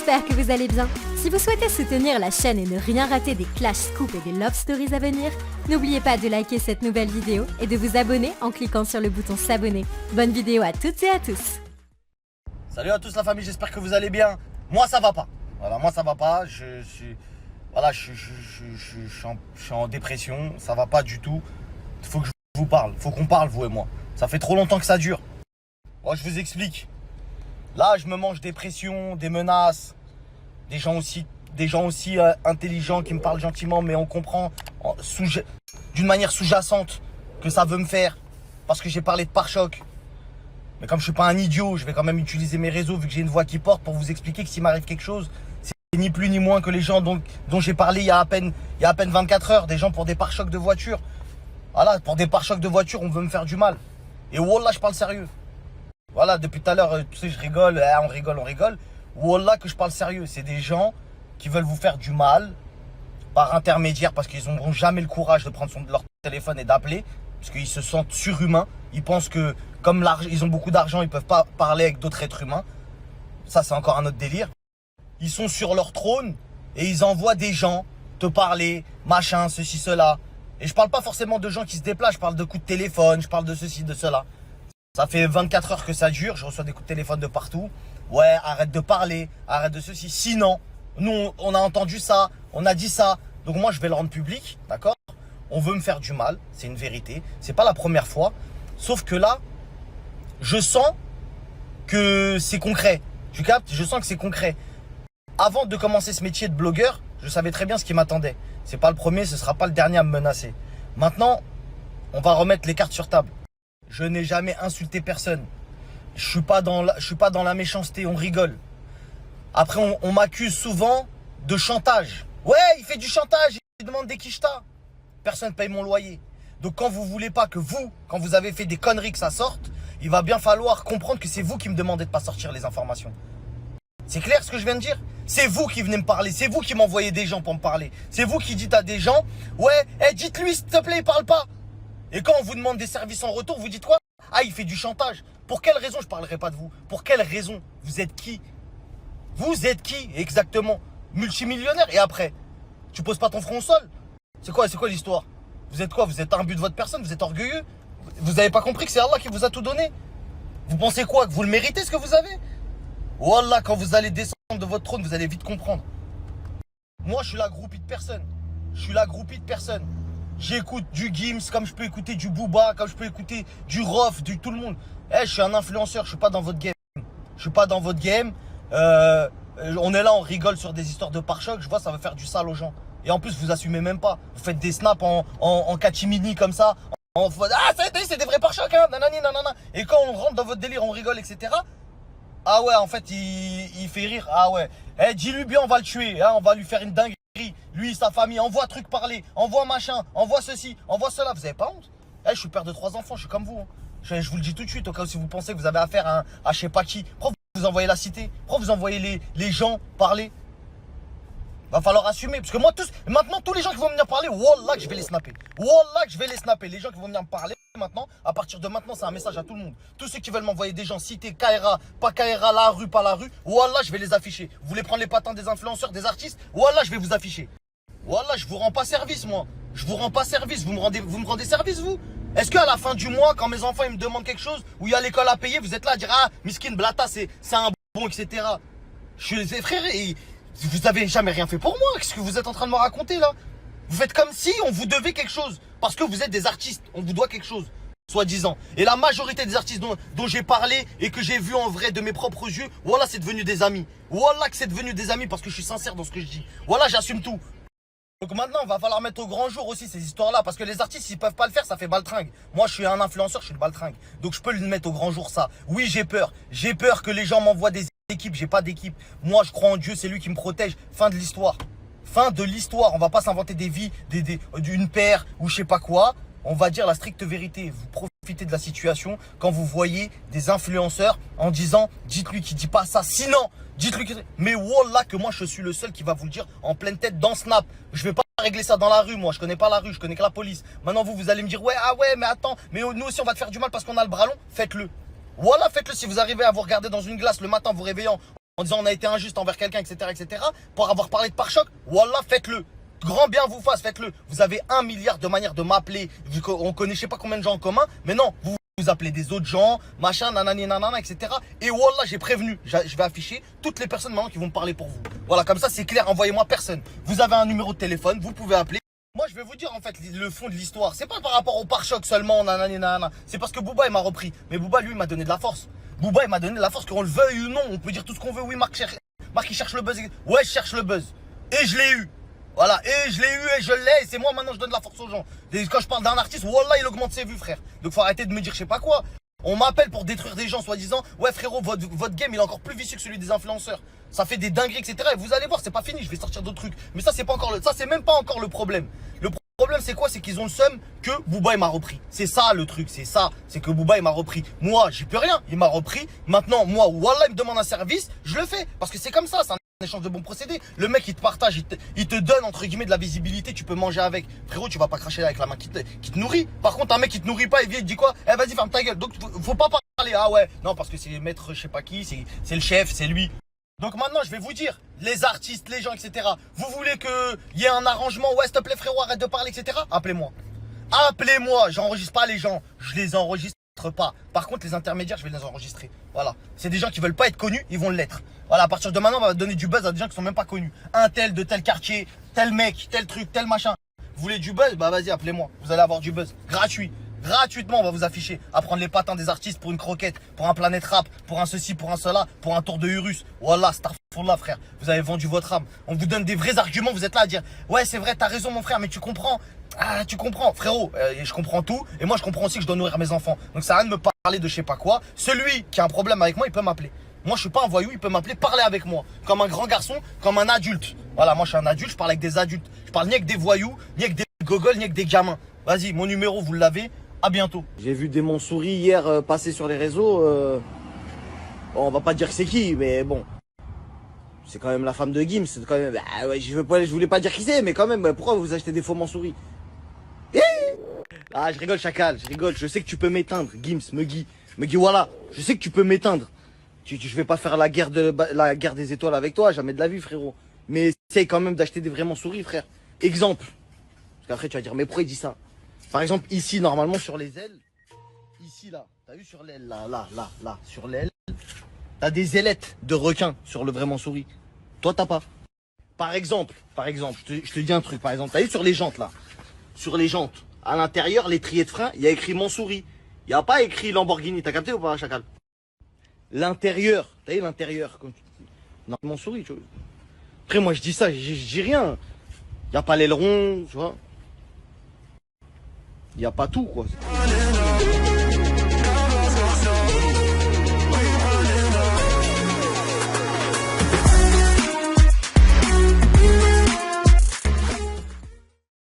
j'espère que vous allez bien. Si vous souhaitez soutenir la chaîne et ne rien rater des Clash Scoop et des Love Stories à venir, n'oubliez pas de liker cette nouvelle vidéo et de vous abonner en cliquant sur le bouton s'abonner. Bonne vidéo à toutes et à tous. Salut à tous la famille, j'espère que vous allez bien. Moi ça va pas. Voilà, moi ça va pas. Je suis en dépression. Ça va pas du tout. Il faut que je vous parle. Il faut qu'on parle, vous et moi. Ça fait trop longtemps que ça dure. Moi je vous explique. Là je me mange des pressions, des menaces, des gens aussi intelligents qui me parlent gentiment, mais on comprend d'une manière sous-jacente que ça veut me faire parce que j'ai parlé de pare-choc. Mais comme je suis pas un idiot, je vais quand même utiliser mes réseaux vu que j'ai une voix qui porte pour vous expliquer que s'il m'arrive quelque chose, c'est ni plus ni moins que les gens dont j'ai parlé il y a à peine 24 heures, des gens pour des pare-chocs de voiture. Voilà, pour des pare-chocs de voiture, on veut me faire du mal. Et wallah, je parle sérieux. Voilà, depuis tout à l'heure, tu sais, je rigole, on rigole. Wallah que je parle sérieux. C'est des gens qui veulent vous faire du mal par intermédiaire parce qu'ils n'auront jamais le courage de prendre leur téléphone et d'appeler. Parce qu'ils se sentent surhumains. Ils pensent que comme ils ont beaucoup d'argent, ils ne peuvent pas parler avec d'autres êtres humains. Ça, c'est encore un autre délire. Ils sont sur leur trône et ils envoient des gens te parler, machin, ceci, cela. Et je parle pas forcément de gens qui se déplacent. Je parle de coups de téléphone, je parle de ceci, de cela. Ça fait 24 heures que ça dure. Je reçois des coups de téléphone de partout. Ouais, arrête de parler, arrête de ceci. Sinon, nous, on a entendu ça, on a dit ça. Donc moi, je vais le rendre public, d'accord? On veut me faire du mal, c'est une vérité. C'est pas la première fois. Sauf que là, je sens que c'est concret. Tu captes? Je sens que c'est concret. Avant de commencer ce métier de blogueur, je savais très bien ce qui m'attendait. C'est pas le premier, ce sera pas le dernier à me menacer. Maintenant, on va remettre les cartes sur table. Je n'ai jamais insulté personne. Je suis pas dans la méchanceté, on rigole. Après, on m'accuse souvent de chantage. Ouais, il fait du chantage, il demande des quichetas. Personne ne paye mon loyer. Donc quand vous voulez pas que quand vous avez fait des conneries que ça sorte, il va bien falloir comprendre que c'est vous qui me demandez de pas sortir les informations. C'est clair ce que je viens de dire? C'est vous qui venez me parler, c'est vous qui m'envoyez des gens pour me parler. C'est vous qui dites à des gens, ouais, dites-lui s'il te plaît, il parle pas. Et quand on vous demande des services en retour, vous dites quoi? Ah, il fait du chantage. Pour quelle raison je parlerai pas de vous? Pour quelle raison? Vous êtes qui? Vous êtes qui exactement? Multimillionnaire? Et après, tu poses pas ton front au sol? C'est quoi l'histoire? Vous êtes quoi? Vous êtes un but de votre personne? Vous êtes orgueilleux? Vous n'avez pas compris que c'est Allah qui vous a tout donné? Vous pensez quoi? Que vous le méritez ce que vous avez? Wallah, quand vous allez descendre de votre trône, vous allez vite comprendre. Moi, je suis la groupie de personne. J'écoute du Gims, comme je peux écouter du Booba, comme je peux écouter du Rof, du tout le monde. Je suis un influenceur, je suis pas dans votre game. On est là, on rigole sur des histoires de pare-choc. Je vois, ça va faire du sale aux gens. Et en plus, vous assumez même pas. Vous faites des snaps en catimini comme ça. Ah, c'est des vrais pare-chocs, hein, nanani, nanana. Et quand on rentre dans votre délire, on rigole, etc. Ah ouais, en fait, il fait rire. Ah ouais. Dis-lui bien, on va le tuer. Hein, on va lui faire une dinguerie. Lui, sa famille, envoie truc parler. Envoie machin. Envoie ceci. Envoie cela. Vous avez pas honte? Je suis père de 3 enfants. Je suis comme vous. Hein. Je vous le dis tout de suite. Au cas où si vous pensez que vous avez affaire à je sais pas qui. Pourquoi vous envoyez la cité? Pourquoi vous envoyez les gens parler? Va falloir assumer. Parce que moi, maintenant, tous les gens qui vont venir parler, wallah que je vais les snapper. Wallah que je vais les snapper. Les gens qui vont venir me parler maintenant, à partir de maintenant, c'est un message à tout le monde. Tous ceux qui veulent m'envoyer des gens, cité, Kaira, pas Kaira, la rue, pas la rue, wallah, je vais les afficher. Vous voulez prendre les patins des influenceurs, des artistes, wallah, je vais vous afficher. Wallah, je vous rends pas service, moi. Je vous rends pas service. Vous me rendez service, vous? Est-ce qu'à la fin du mois, quand mes enfants ils me demandent quelque chose, où il y a l'école à payer, vous êtes là à dire, ah, miskin, blata, c'est un bon, etc. Je suis les frères et vous avez jamais rien fait pour moi. Qu'est-ce que vous êtes en train de me raconter là? Vous faites comme si on vous devait quelque chose. Parce que vous êtes des artistes, on vous doit quelque chose, soi-disant. Et la majorité des artistes dont j'ai parlé et que j'ai vu en vrai de mes propres yeux, voilà, c'est devenu des amis. Voilà que c'est devenu des amis parce que je suis sincère dans ce que je dis. Voilà, j'assume tout. Donc maintenant, il va falloir mettre au grand jour aussi ces histoires-là. Parce que les artistes, s'ils peuvent pas le faire, ça fait baltringue. Moi, je suis un influenceur, je suis le baltringue. Donc je peux le mettre au grand jour, ça. Oui, j'ai peur. J'ai peur que les gens m'envoient des équipes. J'ai pas d'équipe. Moi, je crois en Dieu, c'est lui qui me protège. Fin de l'histoire. Fin de l'histoire. On va pas s'inventer des vies, d'une paire ou je sais pas quoi. On va dire la stricte vérité. Vous profitez de la situation quand vous voyez des influenceurs en disant dites-lui qu'il dit pas ça. Sinon, dites-lui que... Mais wallah que moi je suis le seul qui va vous le dire en pleine tête dans Snap. Je vais pas régler ça dans la rue, moi. Je connais pas la rue, je connais que la police. Maintenant vous allez me dire ouais, ah ouais, mais attends, mais nous aussi on va te faire du mal parce qu'on a le bras long. Faites-le. Voilà, faites-le si vous arrivez à vous regarder dans une glace le matin, vous réveillant en disant on a été injuste envers quelqu'un, etc., pour avoir parlé de pare-choc, wallah, faites-le. Grand bien vous fasse, faites-le. Vous avez 1 milliard de manières de m'appeler. On connaît je sais pas combien de gens en commun, mais non, vous appelez des autres gens, machin, nanani, nanana, etc. Et wallah, j'ai prévenu. Je vais afficher toutes les personnes maintenant qui vont me parler pour vous. Voilà, comme ça c'est clair, envoyez-moi personne. Vous avez un numéro de téléphone, vous pouvez appeler. Moi je vais vous dire en fait le fond de l'histoire. C'est pas par rapport au pare-choc seulement, nanani, nanana. C'est parce que Booba il m'a repris. Mais Booba lui il m'a donné de la force. Booba il m'a donné de la force, qu'on le veuille ou non. On peut dire tout ce qu'on veut. Oui, Marc il cherche le buzz. Ouais, je cherche le buzz. Et je l'ai eu. Voilà, et je l'ai eu et je l'ai, et c'est moi maintenant je donne la force aux gens. Et quand je parle d'un artiste, wallah il augmente ses vues frère. Donc faut arrêter de me dire je sais pas quoi. On m'appelle pour détruire des gens soi-disant. Ouais frérot, votre game il est encore plus vicieux que celui des influenceurs. Ça fait des dingueries, etc. Et vous allez voir, c'est pas fini, je vais sortir d'autres trucs. Mais ça c'est pas encore ça c'est même pas encore le problème. Le problème c'est quoi? C'est qu'ils ont le seum que Booba il m'a repris. C'est ça le truc, c'est ça. C'est que Booba il m'a repris. Moi j'y peux rien, il m'a repris. Maintenant moi, wallah il me demande un service, je le fais. Parce que c'est comme ça, échange de bons procédés. Le mec il te partage, il te donne entre guillemets de la visibilité, tu peux manger avec. Frérot, tu vas pas cracher avec la main qui te nourrit. Par contre un mec qui te nourrit pas, il vient, il te dit quoi? Eh vas-y ferme ta gueule. Donc faut pas parler. Ah ouais, non parce que c'est maître je sais pas qui, c'est le chef, c'est lui. Donc maintenant je vais vous dire, les artistes, les gens, etc. Vous voulez qu'il y ait un arrangement? Ouais s'il te plaît frérot, arrête de parler, etc. Appelez-moi. Appelez-moi, j'enregistre pas les gens, je les enregistre pas. Par contre les intermédiaires je vais les enregistrer. Voilà, c'est des gens qui veulent pas être connus, ils vont l'être. Voilà, à partir de maintenant on va donner du buzz à des gens qui sont même pas connus. Un tel de tel quartier, tel mec, tel truc, tel machin. Vous voulez du buzz? Bah vas-y appelez-moi, vous allez avoir du buzz gratuit. Gratuitement on va vous afficher, à prendre les patins des artistes pour une croquette, pour un Planète Rap, pour un ceci, pour un cela, pour un tour de Urus. Voilà, starfullah frère, vous avez vendu votre âme. On vous donne des vrais arguments, vous êtes là à dire ouais c'est vrai, t'as raison mon frère, mais tu comprends. Ah tu comprends frérot, je comprends tout. Et moi je comprends aussi que je dois nourrir mes enfants. Donc ça sert à rien de me parler de je sais pas quoi. Celui qui a un problème avec moi il peut m'appeler. Moi je suis pas un voyou, il peut m'appeler, parler avec moi. Comme un grand garçon, comme un adulte. Voilà, moi je suis un adulte, je parle avec des adultes. Je parle ni avec des voyous, ni avec des gogoles, ni avec des gamins. Vas-y, mon numéro vous l'avez, à bientôt. J'ai vu des Montsouris hier passer sur les réseaux. Bon, on va pas dire que c'est qui, mais bon. C'est quand même la femme de Gims, c'est quand même. Ah ouais, je voulais pas dire qui c'est, mais quand même, pourquoi vous achetez des faux Montsouris? Ah, je rigole, chacal, je rigole. Je sais que tu peux m'éteindre, Gims, Megui, voilà. Je sais que tu peux m'éteindre. Je vais pas faire la guerre des étoiles avec toi, jamais de la vie, frérot. Mais essaye quand même d'acheter des vrais Montsouris, frère. Exemple. Parce qu'après, tu vas dire, mais pourquoi il dit ça? Par exemple, ici, normalement, sur les ailes. Ici, là. T'as vu sur l'aile, là, sur l'aile. T'as des ailettes de requin sur le vrai Montsouris. Toi, t'as pas. Par exemple, je te dis un truc, par exemple. T'as vu sur les jantes, là. Sur les jantes. À l'intérieur, l'étrier de frein, il y a écrit Montsouris. Il n'y a pas écrit Lamborghini. T'as capté ou pas, chacal? L'intérieur. T'as vu l'intérieur? Non, Montsouris, tu vois. Après, moi, je dis ça, je dis rien. Il n'y a pas l'aileron, tu vois. Il n'y a pas tout, quoi.